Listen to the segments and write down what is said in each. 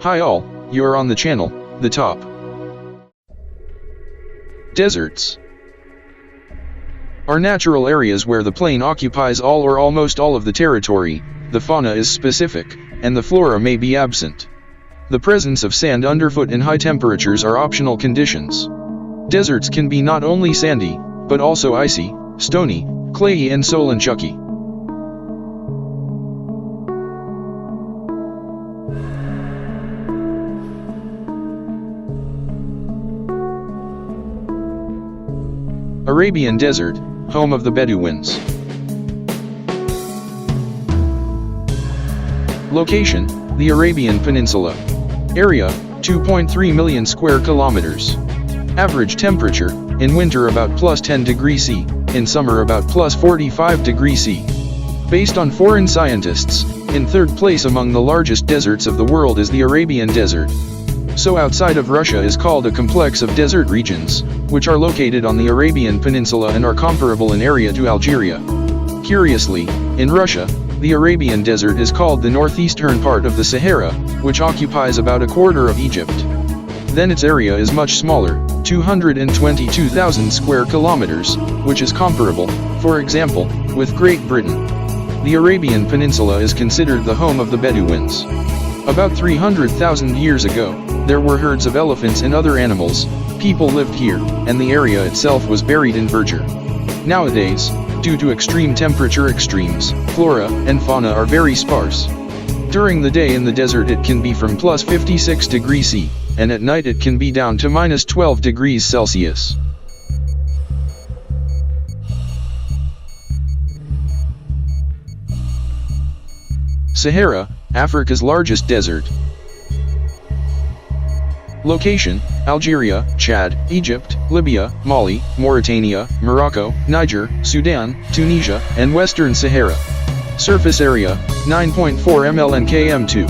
Hi all, you are on the channel, The Top. Deserts are natural areas where the plain occupies all or almost all of the territory. The fauna is specific, and the flora may be absent. The presence of sand underfoot and high temperatures are optional conditions. Deserts can be not only sandy, but also icy, stony, clayey and soil-chucky. Arabian Desert, home of the Bedouins. Location, the Arabian Peninsula. Area, 2.3 million square kilometers. Average temperature, in winter about +10 degrees C, in summer about +45 degrees C. Based on foreign scientists, in third place among the largest deserts of the world is the Arabian Desert. So outside of Russia is called a complex of desert regions, which are located on the Arabian Peninsula and are comparable in area to Algeria. Curiously, in Russia, the Arabian Desert is called the northeastern part of the Sahara, which occupies about a quarter of Egypt. Then its area is much smaller, 222,000 square kilometers, which is comparable, for example, with Great Britain. The Arabian Peninsula is considered the home of the Bedouins. About 300,000 years ago, there were herds of elephants and other animals. People lived here, and the area itself was buried in verdure. Nowadays, due to extreme temperature extremes, flora and fauna are very sparse. During the day in the desert it can be from +56 degrees C, and at night it can be down to -12 degrees Celsius. Sahara, Africa's largest desert. Location, Algeria, Chad, Egypt, Libya, Mali, Mauritania, Morocco, Niger, Sudan, Tunisia, and Western Sahara. Surface area, 9.4 ml/km2.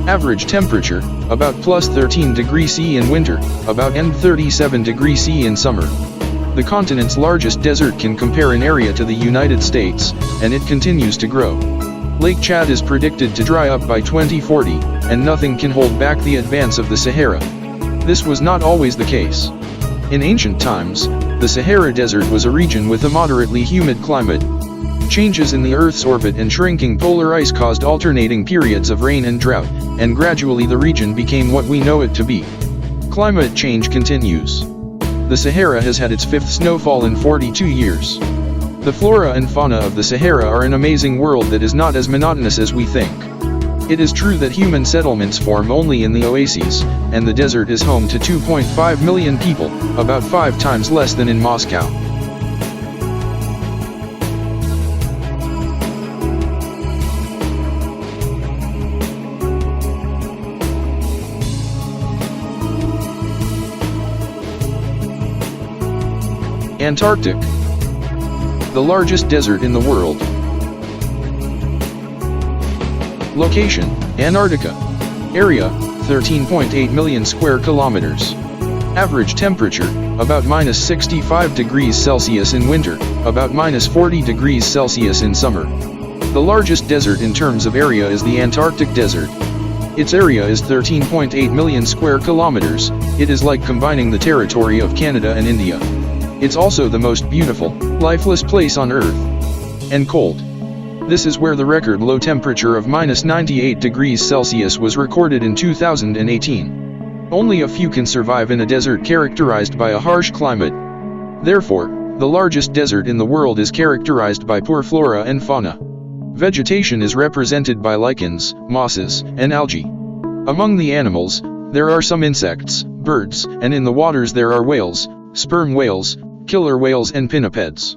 Average temperature, about +13 degrees C in winter, about -37 degrees C in summer. The continent's largest desert can compare in area to the United States, and it continues to grow. Lake Chad is predicted to dry up by 2040, and nothing can hold back the advance of the Sahara. This was not always the case. In ancient times, the Sahara Desert was a region with a moderately humid climate. Changes in the Earth's orbit and shrinking polar ice caused alternating periods of rain and drought, and gradually the region became what we know it to be. Climate change continues. The Sahara has had its fifth snowfall in 42 years. The flora and fauna of the Sahara are an amazing world that is not as monotonous as we think. It is true that human settlements form only in the oases, and the desert is home to 2.5 million people, about 5 times less than in Moscow. Antarctic, the largest desert in the world. Location, Antarctica. Area, 13.8 million square kilometers. Average temperature, about -65 degrees Celsius in winter, about -40 degrees Celsius in summer. The largest desert in terms of area is the Antarctic Desert. Its area is 13.8 million square kilometers. It is like combining the territory of Canada and India. It's also the most beautiful, lifeless place on Earth. And cold. This is where the record low temperature of -98 degrees Celsius was recorded in 2018. Only a few can survive in a desert characterized by a harsh climate. Therefore, the largest desert in the world is characterized by poor flora and fauna. Vegetation is represented by lichens, mosses, and algae. Among the animals, there are some insects, birds, and in the waters there are whales, sperm whales, killer whales and pinnipeds.